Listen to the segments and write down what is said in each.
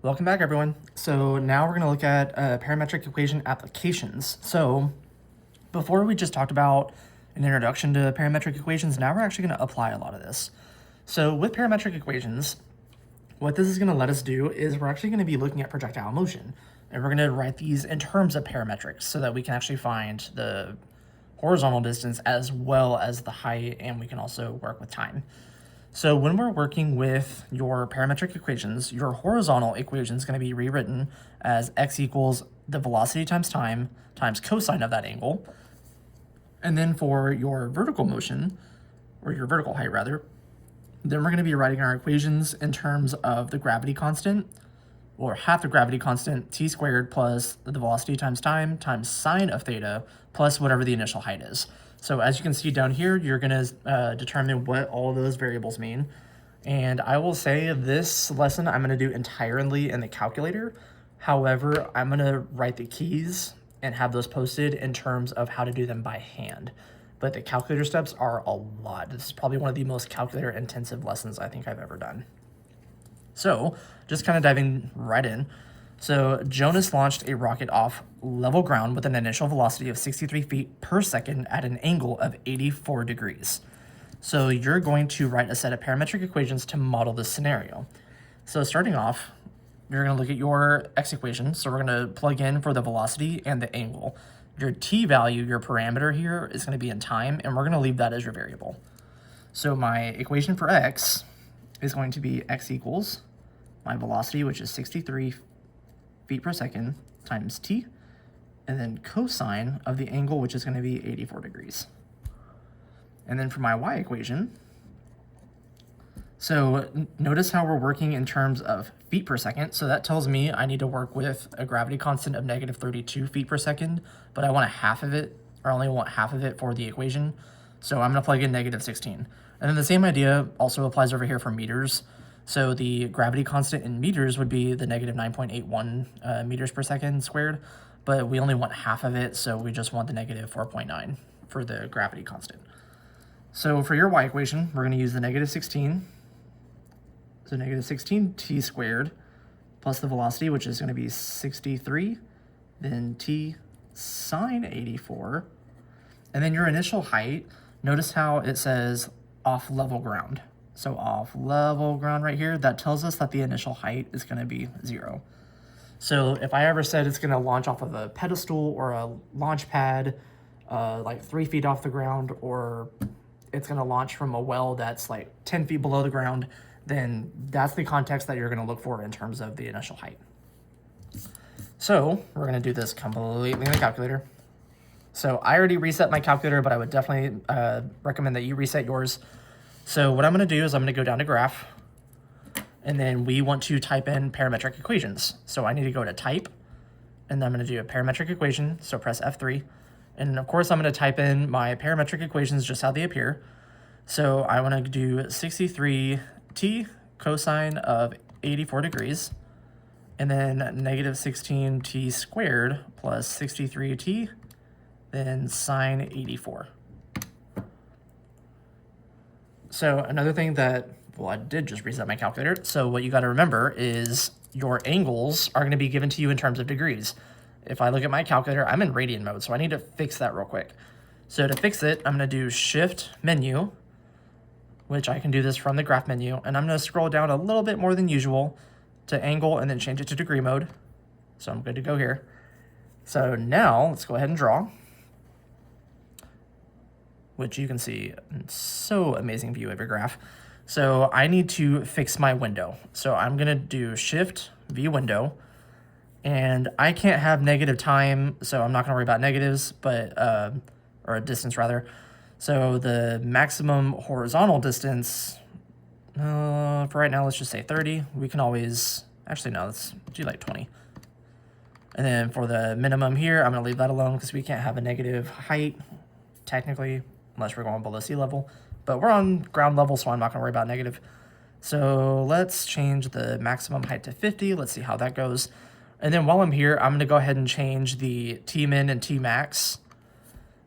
Welcome back, everyone. So now we're going to look at parametric equation applications. So before we just talked about an introduction to parametric equations, now we're actually going to apply a lot of this. So with parametric equations, what this is going to let us do is we're actually going to be looking at projectile motion. And we're going to write these in terms of parametrics so that we can actually find the horizontal distance as well as the height, and we can also work with time. So when we're working with your parametric equations, your horizontal equation is going to be rewritten as x equals the velocity times time times cosine of that angle. And then for your vertical motion, or your vertical height rather, then we're going to be writing our equations in terms of the gravity constant, or half the gravity constant, t squared plus the velocity times time times sine of theta plus whatever the initial height is. So as you can see down here, you're going to determine what all of those variables mean. And I will say this lesson I'm going to do entirely in the calculator. However, I'm going to write the keys and have those posted in terms of how to do them by hand. But the calculator steps are a lot. This is probably one of the most calculator intensive lessons I think I've ever done. So just kind of diving right in. So Jonas launched a rocket off level ground with an initial velocity of 63 feet per second at an angle of 84 degrees. So you're going to write a set of parametric equations to model this scenario. So starting off, you're going to look at your x equation. So we're going to plug in for the velocity and the angle. Your t value, your parameter here, is going to be in time, and we're going to leave that as your variable. So my equation for x is going to be x equals my velocity, which is 63 feet per second, times t, and then cosine of the angle, which is going to be 84 degrees. And then for my y equation, so notice how we're working in terms of feet per second. So that tells me I need to work with a gravity constant of negative 32 feet per second, but I want half of it, or only want half of it for the equation. So I'm going to plug in negative 16. And then the same idea also applies over here for meters. So the gravity constant in meters would be the negative 9.81 meters per second squared, but we only want half of it, so we just want the negative 4.9 for the gravity constant. So for your y equation, we're going to use the negative 16. So negative 16 t squared plus the velocity, which is going to be 63, then t sine 84. And then your initial height, notice how it says off level ground. So off level ground right here, that tells us that the initial height is going to be 0. So if I ever said it's going to launch off of a pedestal or a launch pad, like 3 feet off the ground, or it's going to launch from a well that's like 10 feet below the ground, then that's the context that you're going to look for in terms of the initial height. So we're going to do this completely in the calculator. So I already reset my calculator, but I would definitely recommend that you reset yours. So what I'm going to do is I'm going to go down to graph, and then we want to type in parametric equations. So I need to go to type, and then I'm going to do a parametric equation, so press F3. And of course I'm going to type in my parametric equations just how they appear. So I want to do 63t cosine of 84 degrees, and then negative 16t squared plus 63t, then sine 84. So another thing that, well, I did just reset my calculator. So what you got to remember is your angles are going to be given to you in terms of degrees. If I look at my calculator, I'm in radian mode, so I need to fix that real quick. So to fix it, I'm going to do shift menu, which I can do this from the graph menu, and I'm going to scroll down a little bit more than usual to angle and then change it to degree mode. So I'm good to go here. So now let's go ahead and draw, which you can see so amazing view of your graph. So I need to fix my window. So I'm going to do shift V window, and I can't have negative time, so I'm not going to worry about negatives, but or a distance rather. So the maximum horizontal distance, for right now, let's just say 30. We can always, actually no, let's do like 20. And then for the minimum here, I'm going to leave that alone because we can't have a negative height, technically, unless we're going below sea level. But we're on ground level, so I'm not going to worry about negative. So let's change the maximum height to 50. Let's see how that goes. And then while I'm here, I'm going to go ahead and change the Tmin and Tmax.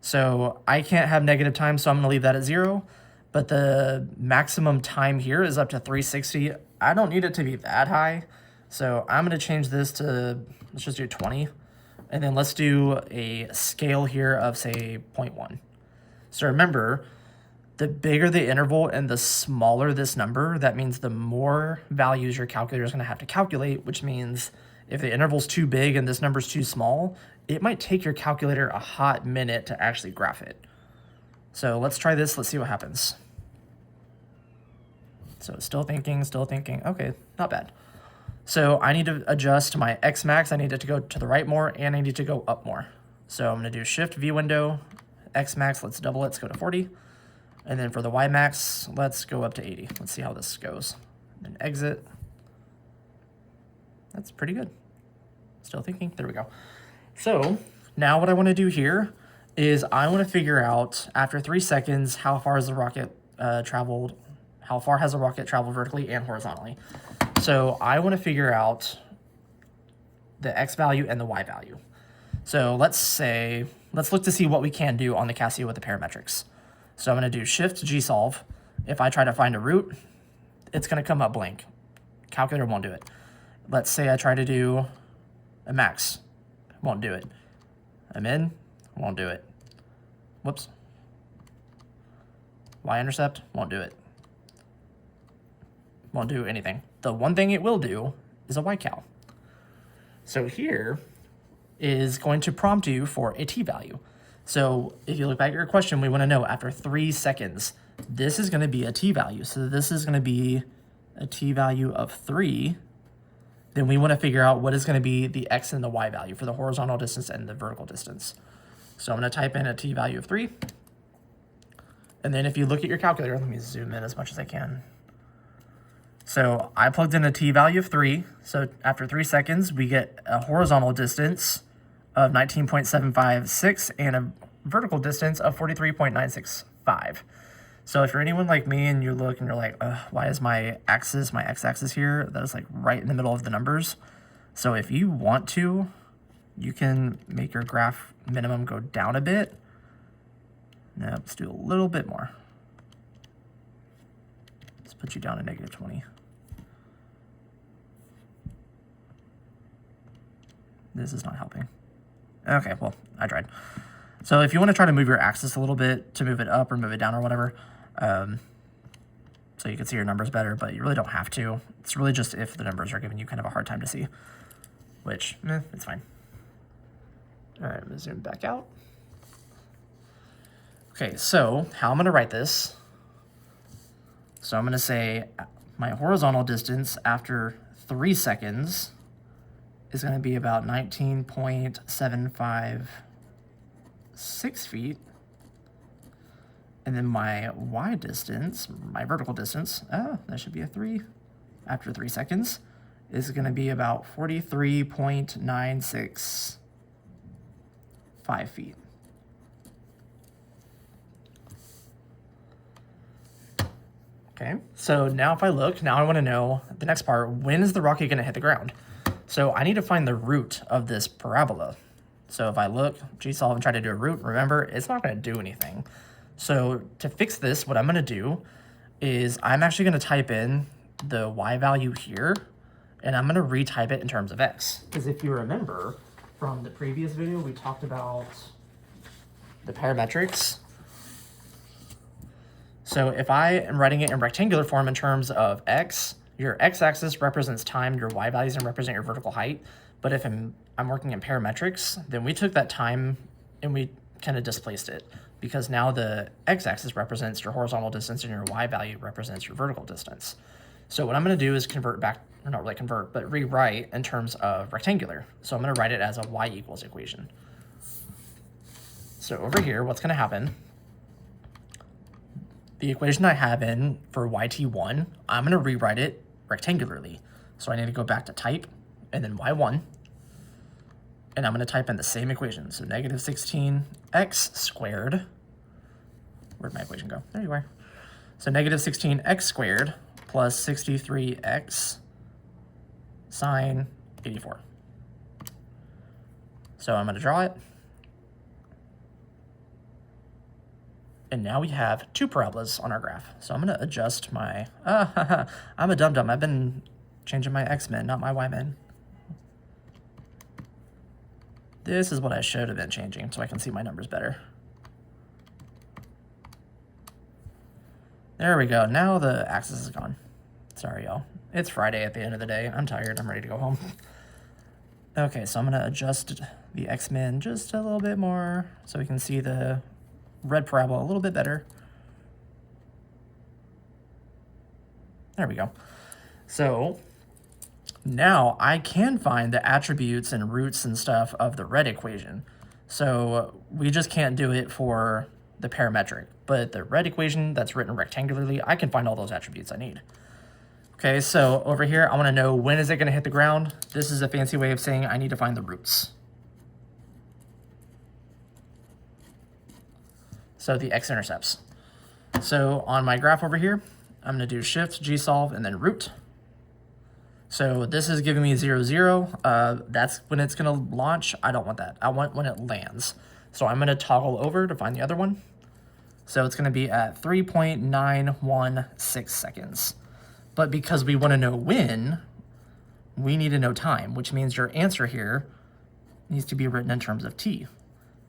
So I can't have negative time, so I'm going to leave that at 0. But the maximum time here is up to 360. I don't need it to be that high. So I'm going to change this to, let's just do 20. And then let's do a scale here of, say, 0.1. So remember, the bigger the interval and the smaller this number, that means the more values your calculator is going to have to calculate, which means if the interval's too big and this number's too small, it might take your calculator a hot minute to actually graph it. So let's try this. Let's see what happens. So still thinking. Okay, not bad. So I need to adjust my X max. I need it to go to the right more, and I need to go up more. So I'm going to do Shift V window, X max, let's double it, let's go to 40. And then for the Y max, let's go up to 80. Let's see how this goes. And then exit. That's pretty good. Still thinking. There we go. So now what I want to do here is I want to figure out, after 3 seconds, how far has the rocket traveled, how far has the rocket traveled vertically and horizontally. So I want to figure out the X value and the Y value. So let's look to see what we can do on the Casio with the parametrics. So I'm going to do Shift G solve. If I try to find a root, it's going to come up blank. Calculator won't do it. Let's say I try to do a max. Won't do it. A min, won't do it. Whoops. Y-intercept, won't do it. Won't do anything. The one thing it will do is a Y-cal. So here is going to prompt you for a t-value. So if you look back at your question, we want to know after 3 seconds, this is going to be a t-value. So this is going to be a t-value of 3. Then we want to figure out what is going to be the X and the Y value for the horizontal distance and the vertical distance. So I'm going to type in a t-value of 3. And then if you look at your calculator, let me zoom in as much as I can. So I plugged in a t-value of 3. So after 3 seconds, we get a horizontal distance of 19.756 and a vertical distance of 43.965. So if you're anyone like me and you look and you're like, why is my x-axis here? That is like right in the middle of the numbers. So if you want to, you can make your graph minimum go down a bit. Now let's do a little bit more. Let's put you down to -20. This is not helping. Okay, well, I tried. So if you want to try to move your axis a little bit, to move it up or move it down or whatever, so you can see your numbers better, but you really don't have to. It's really just if the numbers are giving you kind of a hard time to see, which, it's fine. All right, I'm going to zoom back out. Okay, so how I'm going to write this. So I'm going to say my horizontal distance after 3 seconds is going to be about 19.756 feet. And then my Y distance, my vertical distance, that should be a 3, after 3 seconds, is going to be about 43.965 feet. Okay, so now if I look, now I want to know the next part, when is the rocket going to hit the ground? So I need to find the root of this parabola. So if I look, G-solve and try to do a root, remember, it's not going to do anything. So to fix this, what I'm going to do is I'm actually going to type in the Y value here, and I'm going to retype it in terms of X. Because if you remember from the previous video, we talked about the parametrics. So if I am writing it in rectangular form in terms of X, your X-axis represents time, your Y values and represent your vertical height. But if I'm working in parametrics, then we took that time and we kind of displaced it, because now the X-axis represents your horizontal distance and your Y value represents your vertical distance. So what I'm going to do is convert back, or not really convert, but rewrite in terms of rectangular. So I'm going to write it as a Y equals equation. So over here, what's going to happen, the equation I have in for YT1, I'm going to rewrite it rectangularly. So I need to go back to type and then Y1. And I'm going to type in the same equation. So -16x squared. Where'd my equation go? There you are. So -16x squared plus 63x sine 84. So I'm going to draw it. And now we have 2 parabolas on our graph. So I'm going to adjust my, I'm a dum-dum. I've been Changing my X-min, not my Y-min. This is what I should have been changing so I can see my numbers better. There we go. Now the axis is gone. Sorry, y'all. It's Friday at the end of the day. I'm tired. I'm ready to go home. Okay, so I'm going to adjust the X-min just a little bit more so we can see the red parabola a little bit better. There we go. So now I can find the attributes and roots and stuff of the red equation. So we just can't do it for the parametric, but the red equation that's written rectangularly, I can find all those attributes I need. Okay, so over here, I want to know when is it going to hit the ground. This is a fancy way of saying I need to find the roots. So the x-intercepts. So on my graph over here, I'm going to do shift, G-solve, and then root. So this is giving me 0, 0. That's when it's going to launch. I don't want that. I want when it lands. So I'm going to toggle over to find the other one. So it's going to be at 3.916 seconds. But because we want to know when, we need to know time, which means your answer here needs to be written in terms of t.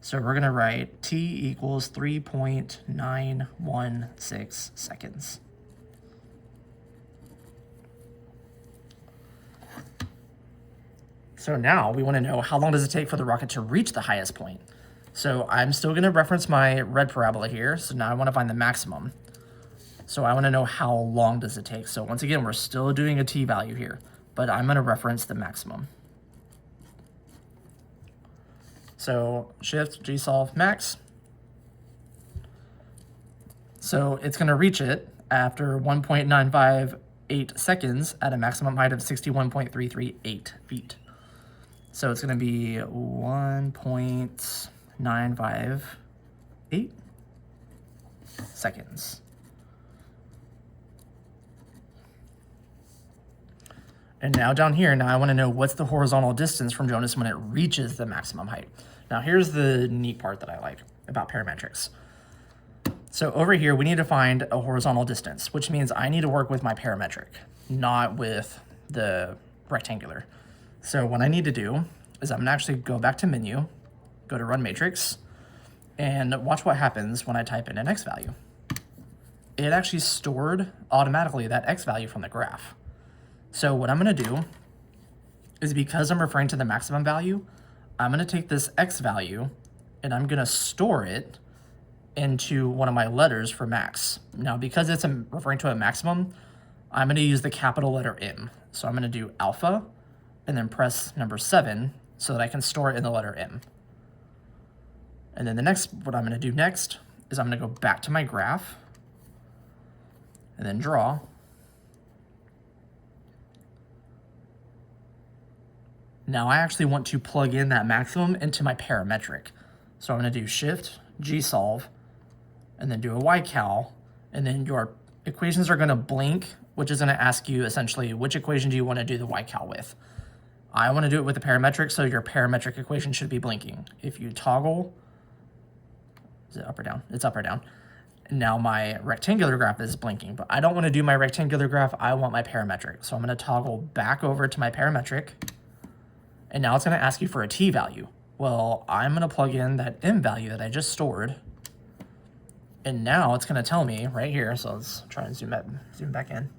So we're going to write t equals 3.916 seconds. So now we want to know how long does it take for the rocket to reach the highest point. So I'm still going to reference my red parabola here. So now I want to find the maximum. So I want to know how long does it take. So once again, we're still doing a t value here, but I'm going to reference the maximum. So shift, G-solve, max. So it's going to reach it after 1.958 seconds at a maximum height of 61.338 feet. So it's going to be 1.958 seconds. And now down here, now I want to know what's the horizontal distance from Jonas when it reaches the maximum height. Now here's the neat part that I like about parametrics. So over here, we need to find a horizontal distance, which means I need to work with my parametric, not with the rectangular. So what I need to do is I'm going to actually go back to menu, go to run matrix, and watch what happens when I type in an x value. It actually stored automatically that x value from the graph. So what I'm going to do is, because I'm referring to the maximum value, I'm going to take this x value and I'm going to store it into one of my letters for max. Now, because it's referring to a maximum, I'm going to use the capital letter M. So I'm going to do alpha and then press number 7 so that I can store it in the letter M. And then what I'm going to do next is I'm going to go back to my graph and then draw. Now I actually want to plug in that maximum into my parametric. So I'm going to do shift, G-solve, and then do a y-cal, and then your equations are going to blink, which is going to ask you essentially which equation do you want to do the y-cal with. I want to do it with the parametric, so your parametric equation should be blinking. If you toggle, is it up or down? It's up or down. Now my rectangular graph is blinking, but I don't want to do my rectangular graph. I want my parametric. So I'm going to toggle back over to my parametric. And now it's going to ask you for a t value. Well, I'm going to plug in that m value that I just stored. And now it's going to tell me right here. So let's try and zoom back in.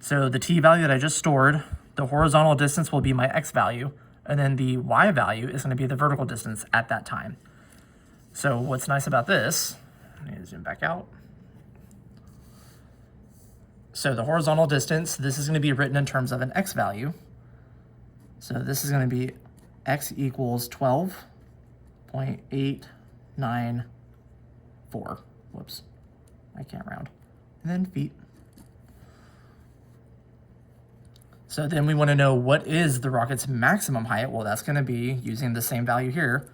So the t value that I just stored, the horizontal distance will be my x value. And then the y value is going to be the vertical distance at that time. So what's nice about this, let me zoom back out. So the horizontal distance, this is going to be written in terms of an x value. So this is going to be x equals 12.894. Whoops, I can't round. And then feet. So then we want to know what is the rocket's maximum height. Well, that's going to be using the same value here,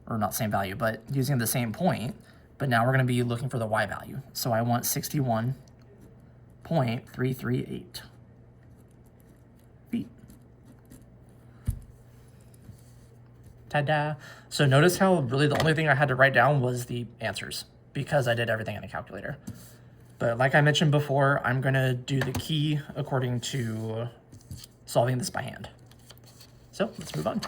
or not same value, but using the same point. But now we're going to be looking for the y value. So I want 61.338 feet. Ta-da. So notice how really the only thing I had to write down was the answers, because I did everything in a calculator. But like I mentioned before, I'm going to do the key according to solving this by hand. So let's move on.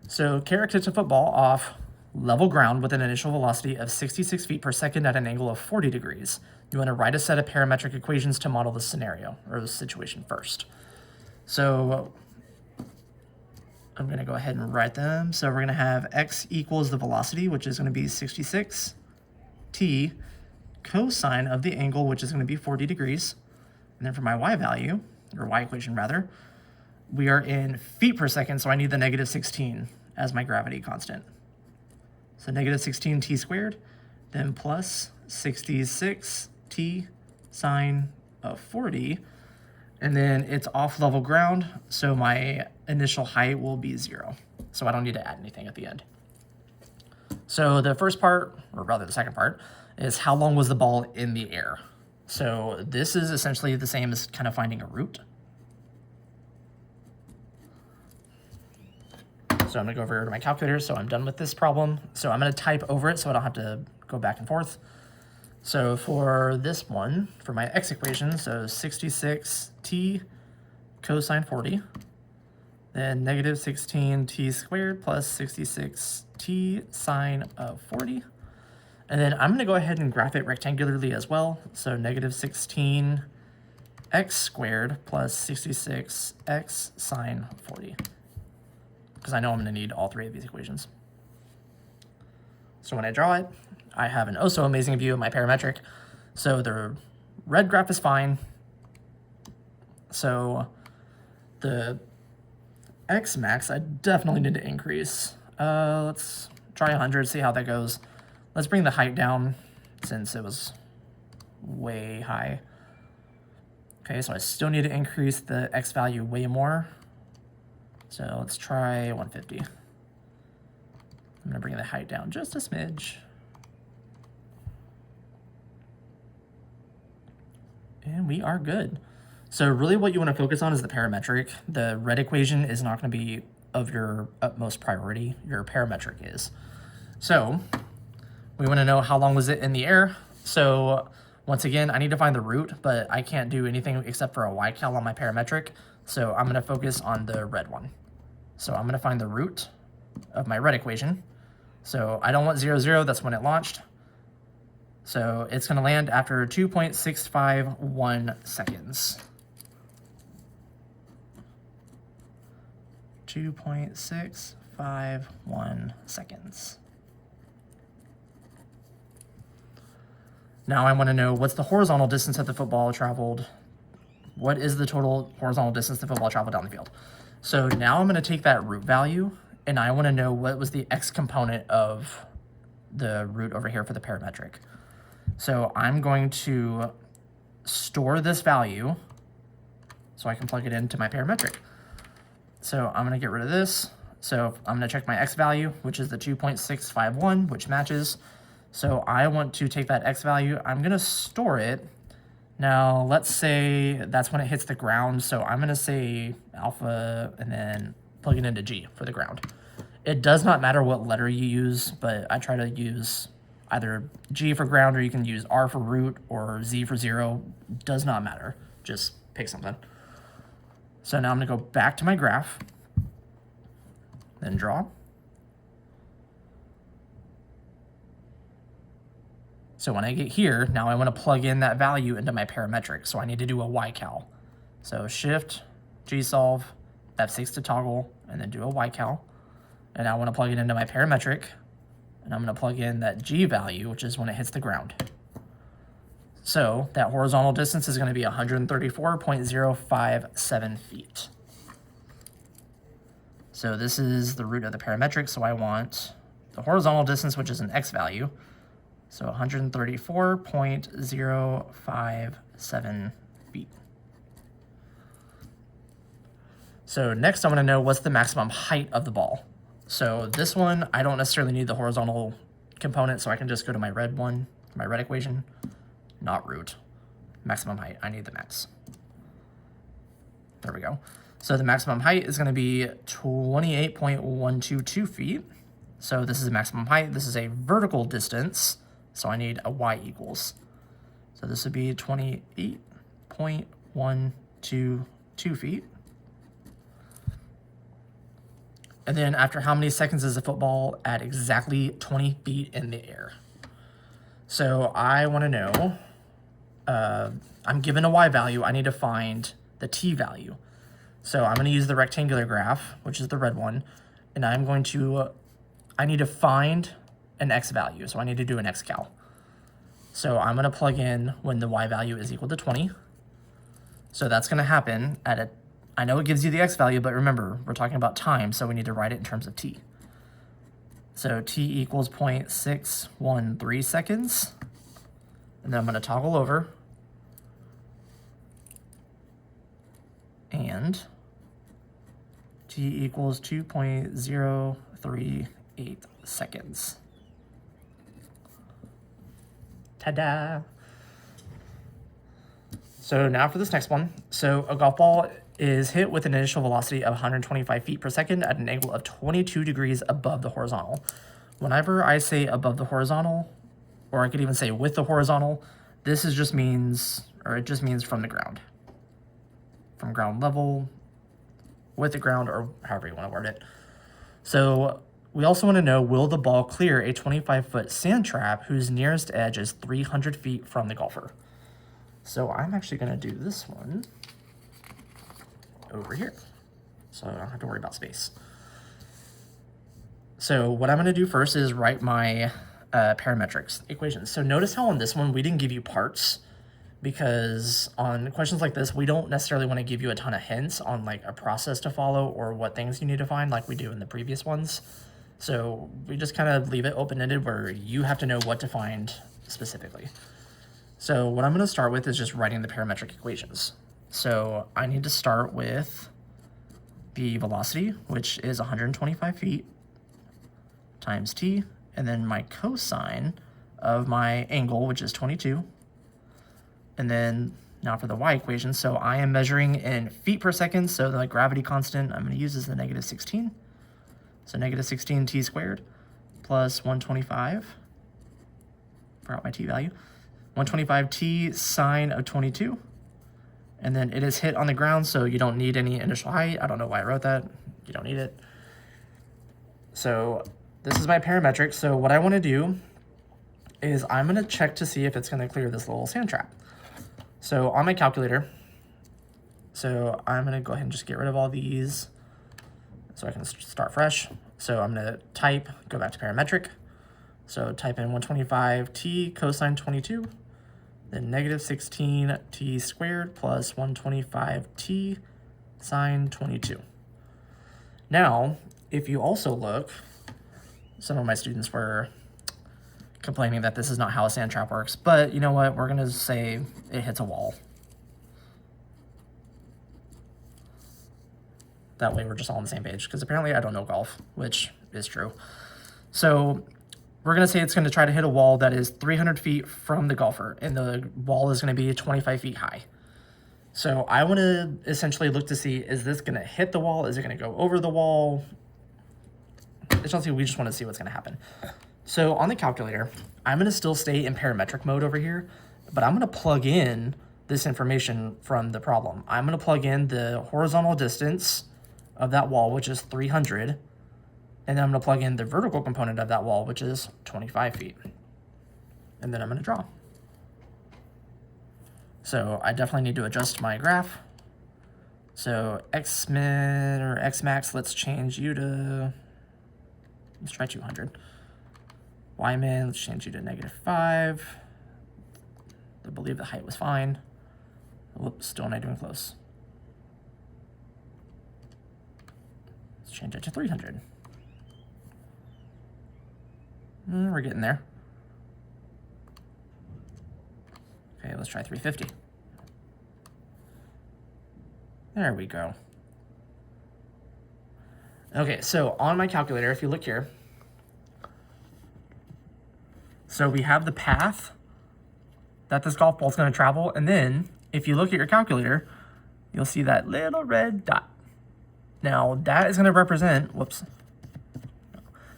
So carry a kick a football off level ground with an initial velocity of 66 feet per second at an angle of 40 degrees. You want to write a set of parametric equations to model the scenario or the situation first. So I'm going to go ahead and write them. So we're going to have x equals the velocity, which is going to be 66, t cosine of the angle, which is going to be 40 degrees. And then for my y value, or y equation rather, we are in feet per second, so I need the negative 16 as my gravity constant. So negative 16 t squared, then plus 66 t sine of 40, and then it's off level ground, so my initial height will be 0. So I don't need to add anything at the end. So the first part, or rather the second part, is how long was the ball in the air? So this is essentially the same as kind of finding a root. So I'm gonna go over to my calculator, so I'm done with this problem. So I'm gonna type over it so I don't have to go back and forth. So for this one, for my x equation, so 66t cosine 40, then negative 16t squared plus 66t sine of 40. And then I'm gonna go ahead and graph it rectangularly as well. So negative 16x squared plus 66x sine 40. Because I know I'm gonna need all three of these equations. So when I draw it, I have an oh so amazing view of my parametric. So the red graph is fine. So the x max, I definitely need to increase. Let's try 100, see how that goes. Let's bring the height down since it was way high. Okay, so I still need to increase the x value way more. So let's try 150. I'm gonna bring the height down just a smidge. And we are good. So really what you want to focus on is the parametric. The red equation is not going to be of your utmost priority. Your parametric is. So we want to know how long was it in the air. So once again, I need to find the root, but I can't do anything except for a y-cal on my parametric. So I'm going to focus on the red one. So I'm going to find the root of my red equation. So I don't want 0, 0, that's when it launched. So it's going to land after 2.651 seconds. 2.651 seconds. Now I want to know what's the horizontal distance that the football traveled. What is the total horizontal distance the football traveled down the field? So now I'm going to take that root value and I want to know what was the x component of the root over here for the parametric. So I'm going to store this value so I can plug it into my parametric. So I'm going to get rid of this. So I'm going to check my x value, which is the 2.651, which matches. So I want to take that x value. I'm going to store it. Now, let's say that's when it hits the ground. So I'm going to say alpha and then plug it into G for the ground. It does not matter what letter you use, but I try to use either G for ground, or you can use R for root, or Z for 0. Does not matter. Just pick something. So now I'm going to go back to my graph, then draw. So when I get here, now I want to plug in that value into my parametric. So I need to do a y-cal. So shift, G-solve, F6 to toggle, and then do a y-cal. And I want to plug it into my parametric. And I'm going to plug in that G value, which is when it hits the ground. So that horizontal distance is going to be 134.057 feet. So this is the root of the parametric, so I want the horizontal distance, which is an x value. So 134.057 feet. So next I want to know what's the maximum height of the ball. So this one, I don't necessarily need the horizontal component, so I can just go to my red one, my red equation, not root. Maximum height, I need the max. There we go. So the maximum height is going to be 28.122 feet. So this is the maximum height. This is a vertical distance So I need a y equals. So this would be 28.122 feet. And then after how many seconds is the football at exactly 20 feet in the air? So I want to know, I'm given a y value, I need to find the t value. So I'm going to use the rectangular graph, which is the red one, and I need to find an x value, so I need to do an xcal. So I'm going to plug in when the y value is equal to 20. So that's going to happen at I know it gives you the x value, but remember, we're talking about time, so we need to write it in terms of t. So t equals 0.613 seconds. And then I'm going to toggle over. And t equals 2.038 seconds. Ta-da! So now for this next one. So a golf ball is hit with an initial velocity of 125 feet per second at an angle of 22 degrees above the horizontal. Whenever I say above the horizontal, or I could even say with the horizontal, this is just means, or it just means from the ground. From ground level, with the ground, or however you want to word it. So we also want to know, will the ball clear a 25-foot sand trap whose nearest edge is 300 feet from the golfer? So I'm actually going to do this one over here, so I don't have to worry about space. So what I'm going to do first is write my parametrics equations. So notice how on this one we didn't give you parts, because on questions like this we don't necessarily want to give you a ton of hints on like a process to follow or what things you need to find like we do in the previous ones. So we just kind of leave it open-ended where you have to know what to find specifically. So what I'm going to start with is just writing the parametric equations. So I need to start with the velocity, which is 125 feet times t, and then my cosine of my angle, which is 22. And then now for the y equation, so I am measuring in feet per second, so the gravity constant I'm going to use is the negative 16. So negative 16 t squared plus 125, forgot my t value, 125 t sine of 22. And then it is hit on the ground, so you don't need any initial height. I don't know why I wrote that. You don't need it. So this is my parametric. So what I want to do is I'm going to check to see if it's going to clear this little sand trap. So on my calculator, so I'm going to go ahead and just get rid of all these so I can start fresh. So I'm going to type, go back to parametric. So type in 125 t cosine 22. Then negative 16 t squared plus 125 t sine 22. Now, if you also look, some of my students were complaining that this is not how a sand trap works, but you know what? We're gonna say it hits a wall. That way we're just all on the same page, because apparently I don't know golf, which is true. So we're going to say it's going to try to hit a wall that is 300 feet from the golfer, and the wall is going to be 25 feet high. So I want to essentially look to see, is this going to hit the wall? Is it going to go over the wall? Essentially, we just want to see what's going to happen. So on the calculator, I'm going to still stay in parametric mode over here, but I'm going to plug in this information from the problem. I'm going to plug in the horizontal distance of that wall, which is 300. And then I'm going to plug in the vertical component of that wall, which is 25 feet. And then I'm going to draw. So I definitely need to adjust my graph. So x-min or x-max, let's change you to, let's try 200. Y-min, let's change you to -5. I believe the height was fine. Whoops, still not doing close. Let's change it to 300. We're getting there. Okay, let's try 350. There we go. Okay, so on my calculator, if you look here, so we have the path that this golf ball is going to travel, and then if you look at your calculator, you'll see that little red dot. Now that is going to represent, whoops,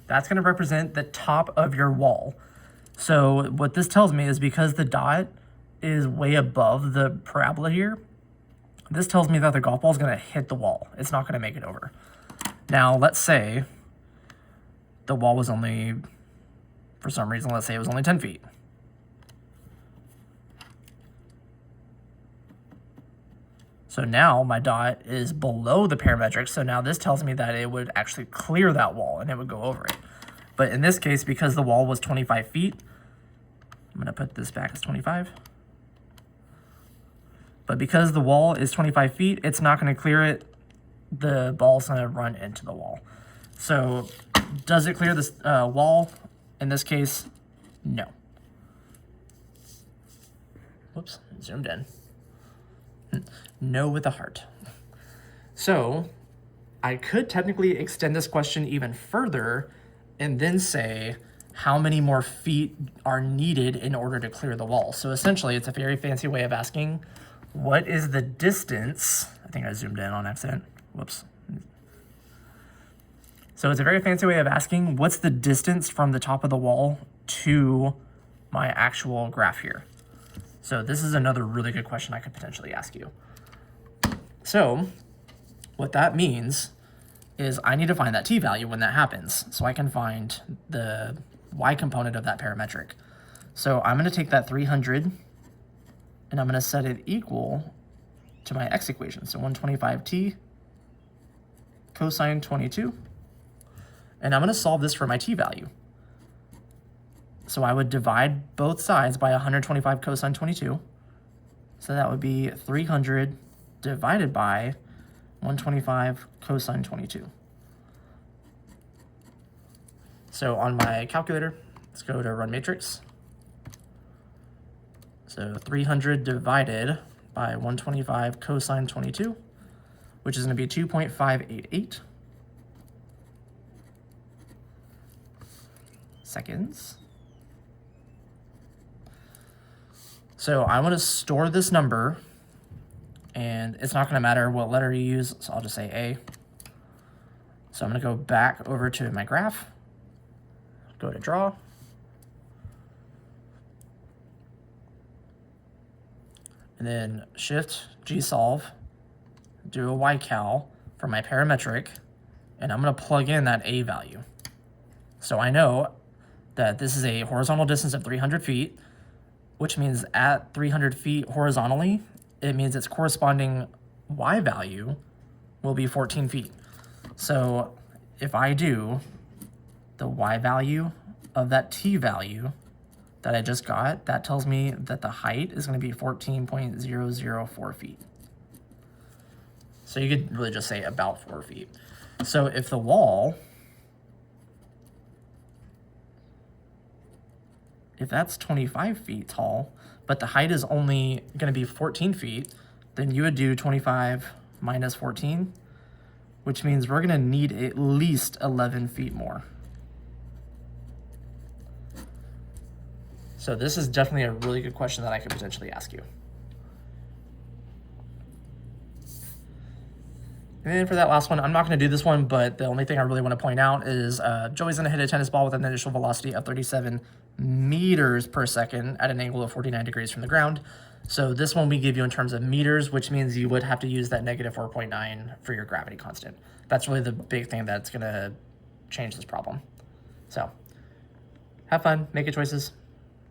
that's going to represent the top of your wall. So what this tells me is because the dot is way above the parabola here, this tells me that the golf ball is going to hit the wall. It's not going to make it over. Now, let's say the wall was only, for some reason, let's say it was only 10 feet. So now my dot is below the parametric, so now this tells me that it would actually clear that wall and it would go over it. But in this case, because the wall was 25 feet, I'm going to put this back as 25. But because the wall is 25 feet, it's not going to clear it. The ball's going to run into the wall. So does it clear this wall? In this case, no. Whoops, zoomed in. No with a heart. So I could technically extend this question even further and then say how many more feet are needed in order to clear the wall. So essentially, it's a very fancy way of asking, what is the distance? I think I zoomed in on accident. Whoops. So it's a very fancy way of asking, what's the distance from the top of the wall to my actual graph here? So this is another really good question I could potentially ask you. So what that means is I need to find that t-value when that happens, so I can find the y component of that parametric. So I'm going to take that 300 and I'm going to set it equal to my x equation. So 125t cosine 22. And I'm going to solve this for my t-value. So I would divide both sides by 125 cosine 22. So that would be 300 divided by 125 cosine 22. So on my calculator, let's go to run matrix. So 300 divided by 125 cosine 22, which is going to be 2.588 seconds. So I want to store this number, and it's not going to matter what letter you use, so I'll just say A. So I'm going to go back over to my graph, go to draw, and then shift G solve, do a y-cal for my parametric, and I'm going to plug in that A value. So I know that this is a horizontal distance of 300 feet, which means at 300 feet horizontally, it means its corresponding y value will be 14 feet. So if I do the y value of that t value that I just got, that tells me that the height is going to be 14.004 feet. So you could really just say about 4 feet. So if the wall, if that's 25 feet tall, but the height is only going to be 14 feet, then you would do 25 minus 14, which means we're going to need at least 11 feet more. So this is definitely a really good question that I could potentially ask you. And then for that last one, I'm not going to do this one, but the only thing I really want to point out is Joey's going to hit a tennis ball with an initial velocity of 37 meters per second at an angle of 49 degrees from the ground. So this one we give you in terms of meters, which means you would have to use that negative 4.9 for your gravity constant. That's really the big thing that's going to change this problem. So have fun, make good choices.